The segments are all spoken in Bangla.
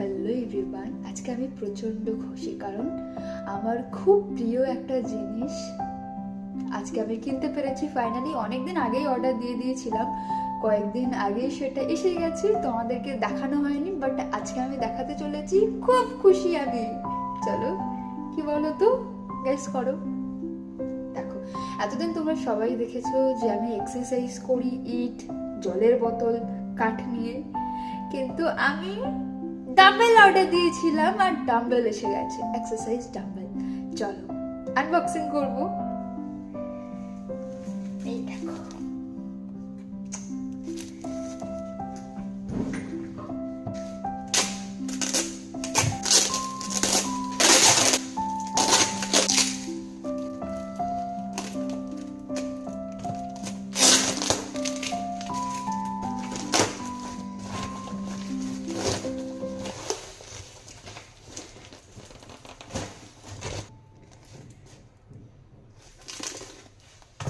হ্যালো এভরিওয়ান, আজকে আমি প্রচণ্ড খুশি কারণ আমার খুব প্রিয় একটা জিনিস আজকে আমি কিনতে পেরেছি ফাইনালি। অনেকদিন আগেই অর্ডার দিয়ে দিয়েছিলাম, কয়েকদিন আগেই সেটা এসে গেছে, তোমাদেরকে দেখানো হয়নি, বাট আজকে আমি দেখাতে চলেছি। খুব খুশি আমি। চলো, কি বলো তো, গেস করো। দেখো, এতদিন তোমরা সবাই দেখেছো যে আমি এক্সারসাইজ করি ইট, জলের বোতল, কাঠ নিয়ে, কিন্তু আমি ডাম্বেল অর্ডার দিয়েছিলাম আর ডাম্বেল এসে গেছে, এক্সারসাইজ ডাম্বেল। চলো আনবক্সিং করব। এই দেখো,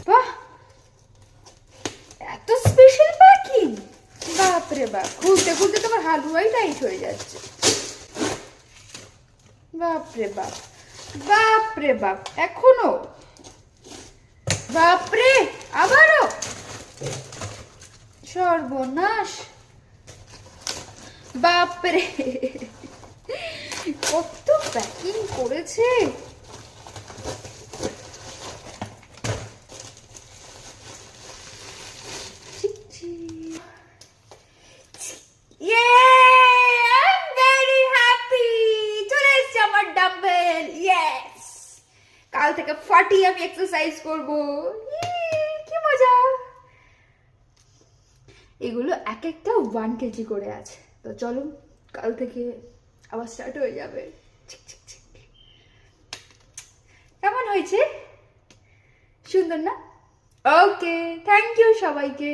বাহ, এত স্পেশাল প্যাকিং! বাপরে বাপ, খুলতে খুলতে তোমার হালুয়াই টাইট হয়ে যাচ্ছে। বাপরে বাপ, বাপরে বাপ, এখনো বাপরে, আবারও সর্বনাশ। বাপরে, কত প্যাকিং করেছে। কাল থেকে ফাটিয়ে আমি এক্সারসাইজ করব। কি মজা! এগুলো এক একটা 1 কেজি করে আছে, তো চলো কাল থেকে আবার স্টার্ট হয়ে যাবে। কেমন হয়েছে? সুন্দর না? ওকে, থ্যাংক ইউ সবাইকে।